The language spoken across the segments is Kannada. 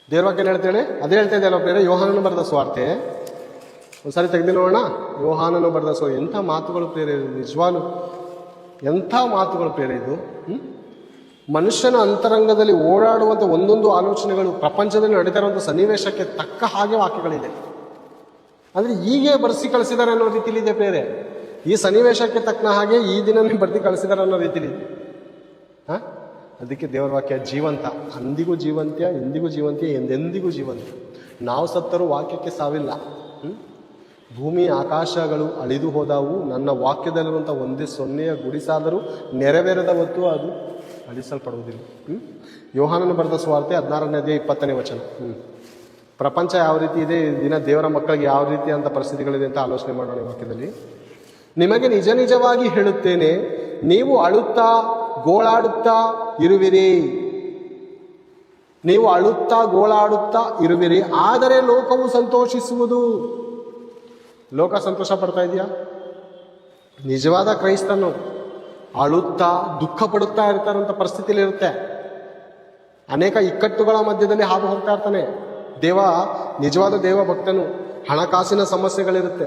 ದೇವ್ರ ವಾಕ್ಯ ಹೇಳ್ತೇನೆ, ಅದೇ ಹೇಳ್ತಾ ಇದೆಯಲ್ಲ ಬೇರೆ. ಯೋಹಾನನು ಬರೆದ ಸ್ವಾರ್ತೆ ಒಂದ್ಸಾರಿ ತೆಗೆದು ನೋಡೋಣ. ಯೋಹಾನನು ಬರೆದ ಎಂಥ ಮಾತುಗಳು ಪ್ರೇರೆ, ನಿಜವಾಲು ಎಂಥ ಮಾತುಗಳು ಪ್ರೇರೆ ಇದು. ಮನುಷ್ಯನ ಅಂತರಂಗದಲ್ಲಿ ಓಡಾಡುವಂಥ ಒಂದೊಂದು ಆಲೋಚನೆಗಳು, ಪ್ರಪಂಚದಲ್ಲಿ ನಡೀತಾ ಇರುವಂಥ ಸನ್ನಿವೇಶಕ್ಕೆ ತಕ್ಕ ಹಾಗೆ ವಾಕ್ಯಗಳಿದೆ. ಅಂದರೆ ಹೀಗೆ ಬರೆಸಿ ಕಳಿಸಿದ್ದಾರೆ ಅನ್ನೋ ರೀತಿಲಿದೆ ಪ್ರೇರೆ. ಈ ಸನ್ನಿವೇಶಕ್ಕೆ ತಕ್ಕ ಹಾಗೆ ಈ ದಿನನೇ ಬರೆದು ಕಳಿಸಿದ್ದಾರೆ ಅನ್ನೋ ರೀತಿಲಿದೆ. ಅದಕ್ಕೆ ದೇವರ ವಾಕ್ಯ ಜೀವಂತ, ಅಂದಿಗೂ ಜೀವಂತ್ಯ, ಎಂದಿಗೂ ಜೀವಂತ್ಯ, ಎಂದೆಂದಿಗೂ ಜೀವಂತ. ನಾವು ಸತ್ತರೂ ವಾಕ್ಯಕ್ಕೆ ಸಾವಿಲ್ಲ. ಭೂಮಿ ಆಕಾಶಗಳು ಅಳಿದು ಹೋದವು, ನನ್ನ ವಾಕ್ಯದಲ್ಲಿರುವಂಥ ಒಂದೇ ಸೊನ್ನೆಯ ಗುಡಿಸಾದರೂ ನೆರವೇರದ ಹೊತ್ತು ಅದು ಅಳಿಸಲ್ಪಡುವುದಿಲ್ಲ. ಯೋಹಾನನು ಬರೆದ ಸುವಾರ್ತೆ 16ನೇ ಅಧ್ಯಾಯ 20ನೇ ವಚನ. ಪ್ರಪಂಚ ಯಾವ ರೀತಿ ಇದೆ, ದಿನ ದೇವರ ಮಕ್ಕಳಿಗೆ ಯಾವ ರೀತಿ ಅಂತ ಪರಿಸ್ಥಿತಿಗಳಿದೆ ಅಂತ ಆಲೋಚನೆ ಮಾಡೋಣ ಈ ವಾಕ್ಯದಲ್ಲಿ. ನಿಮಗೆ ನಿಜ ನಿಜವಾಗಿ ಹೇಳುತ್ತೇನೆ, ನೀವು ಅಳುತ್ತಾ ಗೋಳಾಡುತ್ತಾ ಇರುವಿರಿ. ನೀವು ಅಳುತ್ತಾ ಗೋಳಾಡುತ್ತಾ ಇರುವಿರಿ, ಆದರೆ ಲೋಕವು ಸಂತೋಷಿಸುವುದು. ಲೋಕ ಸಂತೋಷ ಪಡ್ತಾ ಇದೆಯಾ? ನಿಜವಾದ ಕ್ರೈಸ್ತನು ಅಳುತ್ತಾ ದುಃಖ ಪಡುತ್ತಾ ಇರ್ತಾರಂಥ ಪರಿಸ್ಥಿತಿಯಲ್ಲಿ ಇರುತ್ತೆ. ಅನೇಕ ಇಕ್ಕಟ್ಟುಗಳ ಮಧ್ಯದಲ್ಲಿ ಹಾದು ಹೋಗ್ತಾ ಇರ್ತಾನೆ. ನಿಜವಾದ ದೇವ ಭಕ್ತನು ಹಣಕಾಸಿನ ಸಮಸ್ಯೆಗಳಿರುತ್ತೆ,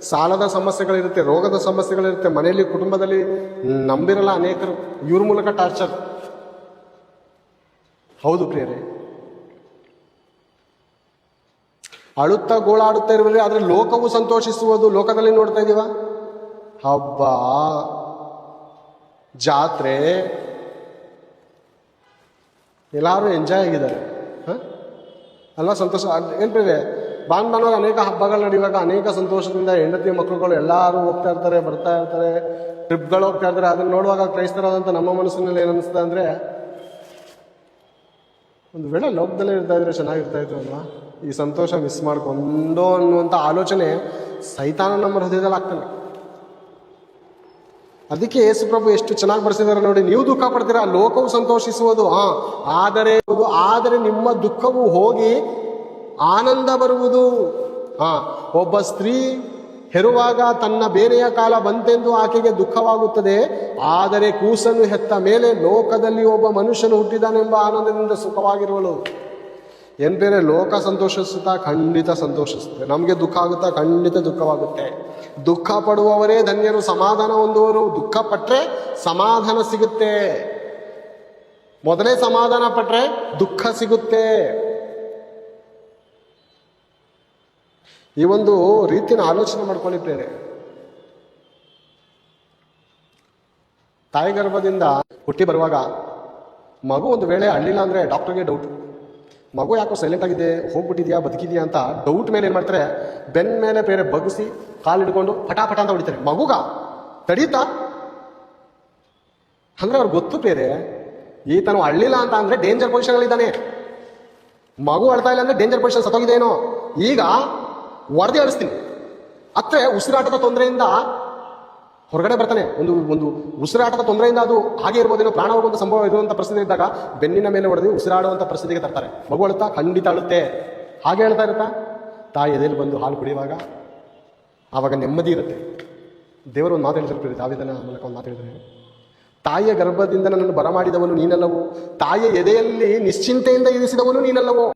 ಸಾಲದ ಸಮಸ್ಯೆಗಳಿರುತ್ತೆ, ರೋಗದ ಸಮಸ್ಯೆಗಳಿರುತ್ತೆ, ಮನೆಯಲ್ಲಿ ಕುಟುಂಬದಲ್ಲಿ ನಂಬಿರಲ್ಲ ಅನೇಕರು, ಇವ್ರ ಮೂಲಕ ಟಾರ್ಚರ್. ಹೌದು ಪ್ರಿಯರೇ, ಅಳುತ್ತಾ ಗೋಳಾಡುತ್ತಾ ಇರುವರೆ, ಆದರೆ ಲೋಕವು ಸಂತೋಷಿಸುವುದು. ಲೋಕದಲ್ಲಿ ನೋಡ್ತಾ ಇದೀವ, ಹಬ್ಬ, ಜಾತ್ರೆ, ಎಲ್ಲರೂ ಎಂಜಾಯ್ ಆಗಿದ್ದಾರೆ ಅಲ್ವಾ? ಸಂತೋಷ ಏನ್ ಪ್ರಿಯರೇ, ಭಾನುವಾರ ಅನೇಕ ಹಬ್ಬಗಳು ನಡೆಯುವಾಗ ಅನೇಕ ಸಂತೋಷದಿಂದ ಹೆಂಡತಿ ಮಕ್ಕಳುಗಳು ಎಲ್ಲರೂ ಹೋಗ್ತಾ ಇರ್ತಾರೆ, ಬರ್ತಾ ಇರ್ತಾರೆ, ಟ್ರಿಪ್ಗಳು ಹೋಗ್ತಾ ಇರ್ತಾರೆ. ಅದನ್ನು ನೋಡುವಾಗ ಕ್ರೈಸ್ತರಾದಂಥ ನಮ್ಮ ಮನಸ್ಸಿನಲ್ಲಿ ಏನನ್ನಿಸ್ತದೆ ಅಂದರೆ, ಒಂದು ವೇಳೆ ಲೋಕದಲ್ಲೇ ಇರ್ತಾ ಇದ್ರೆ ಚೆನ್ನಾಗಿರ್ತಾ ಇತ್ತು ಅಲ್ವಾ? ಈ ಸಂತೋಷ ಮಿಸ್ ಮಾಡ್ಕೊಂಡು ಅನ್ನುವಂಥ ಆಲೋಚನೆ ಸೈತಾನ ನಮ್ಮ ಹೃದಯದಲ್ಲಿ ಆಗ್ತಾನೆ. ಅದಕ್ಕೆ ಯೇಸು ಪ್ರಭು ಎಷ್ಟು ಚೆನ್ನಾಗಿ ಬರೆಸಿದ್ದಾರೆ ನೋಡಿ. ನೀವು ದುಃಖ ಪಡ್ತೀರಾ, ಲೋಕವು ಸಂತೋಷಿಸುವುದು. ಆದರೆ ನಿಮ್ಮ ದುಃಖವು ಹೋಗಿ ಆನಂದ ಬರುವುದು. ಒಬ್ಬ ಸ್ತ್ರೀ ಹೆರುವಾಗ ತನ್ನ ಬೇರೆಯ ಕಾಲ ಬಂತೆಂದು ಆಕೆಗೆ ದುಃಖವಾಗುತ್ತದೆ, ಆದರೆ ಕೂಸನ್ನು ಹೆತ್ತ ಮೇಲೆ ಲೋಕದಲ್ಲಿ ಒಬ್ಬ ಮನುಷ್ಯನು ಹುಟ್ಟಿದಾನೆಂಬ ಆನಂದದಿಂದ ಸುಖವಾಗಿರುವಳು. ಏನ್ ಬೇರೆ, ಲೋಕ ಸಂತೋಷಿಸುತ್ತಾ ಖಂಡಿತ ಸಂತೋಷಿಸುತ್ತೆ, ನಮಗೆ ದುಃಖ ಆಗುತ್ತಾ ಖಂಡಿತ ದುಃಖವಾಗುತ್ತೆ. ದುಃಖ ಪಡುವವರೇ ಧನ್ಯರು, ಸಮಾಧಾನ ಹೊಂದುವರು. ದುಃಖ ಪಟ್ರೆ ಸಮಾಧಾನ ಸಿಗುತ್ತೆ. ಮೊದಲೇ ಸಮಾಧಾನ ಪಟ್ರೆ ದುಃಖ ಸಿಗುತ್ತೆ. ಈ ಒಂದು ರೀತಿಯ ಆಲೋಚನೆ ಮಾಡ್ಕೊಳ್ಳಿ ಪ್ರೇರೆ. ತಾಯಿ ಗರ್ಭದಿಂದ ಹುಟ್ಟಿ ಬರುವಾಗ ಮಗು ಒಂದು ವೇಳೆ ಅಳ್ಳಿಲ್ಲ ಅಂದ್ರೆ ಡಾಕ್ಟರ್ಗೆ ಡೌಟ್. ಮಗು ಯಾಕೋ ಸೈಲೆಂಟ್ ಆಗಿದೆ, ಹೋಗ್ಬಿಟ್ಟಿದ್ಯಾ, ಬದುಕಿದ್ಯಾ ಅಂತ ಡೌಟ್ ಮೇಲೆ ಏನು ಮಾಡ್ತಾರೆ, ಬೆನ್ನ ಮೇಲೆ ಬೇರೆ ಬಗ್ಗಿಸಿ ಕಾಲು ಹಿಡ್ಕೊಂಡು ಪಟಾಪಟ ಅಂತ ಹೊಡಿತಾರೆ. ಮಗುಗ ತಡೀತಾ ಅಂದ್ರೆ ಅವ್ರಿಗೆ ಗೊತ್ತು ಬೇರೆ, ಈತನು ಅಳ್ಳಿಲ್ಲ ಅಂತ ಅಂದ್ರೆ ಡೇಂಜರ್ ಪೊಸಿಷನ್ಗಳಿದ್ದಾನೆ. ಮಗು ಅಳ್ತಾ ಇಲ್ಲ ಅಂದ್ರೆ ಡೇಂಜರ್ ಪೊಸಿಷನ್, ಸತ್ತೋಗಿದೇನೋ. ಈಗ ವರದಿ ಅಳಿಸ್ತೀನಿ ಅತ್ತೆ ಉಸಿರಾಟದ ತೊಂದರೆಯಿಂದ ಹೊರಗಡೆ ಬರ್ತಾನೆ. ಒಂದು ಉಸಿರಾಟದ ತೊಂದರೆಯಿಂದ ಅದು ಹಾಗೆ ಇರ್ಬೋದೇನೋ, ಪ್ರಾಣ ಹೋಗುವಂಥ ಸಂಭವ ಇರುವಂಥ ಪರಿಸ್ಥಿತಿ ಇದ್ದಾಗ ಬೆನ್ನಿನ ಮೇಲೆ ಹೊಡೆದು ಉಸಿರಾಡುವಂಥ ಪರಿಸ್ಥಿತಿಗೆ ತರ್ತಾರೆ. ಮಗು ಅಳುತ್ತಾ ಖಂಡಿತ ಅಳುತ್ತೆ. ಹಾಗೆ ಹೇಳ್ತಾ ಇರುತ್ತಾ, ತಾಯಿ ಎದೆಯಲ್ಲಿ ಬಂದು ಹಾಲು ಕುಡಿಯುವಾಗ ಆವಾಗ ನೆಮ್ಮದಿ ಇರುತ್ತೆ. ದೇವರು ಒಂದು ಮಾತು ಹೇಳಿದ್ರು, ದಾವೀದನ ಮೂಲಕ ಒಂದು ಮಾತು ಹೇಳಿದ್ರೆ, ತಾಯಿಯ ಗರ್ಭದಿಂದ ನನ್ನನ್ನು ಬರಮಾಡಿದವನು ನೀನಲ್ಲವೋ, ತಾಯಿಯ ಎದೆಯಲ್ಲಿ ನಿಶ್ಚಿಂತೆಯಿಂದ ಇರಿಸಿದವನು ನೀನಲ್ಲವೋ.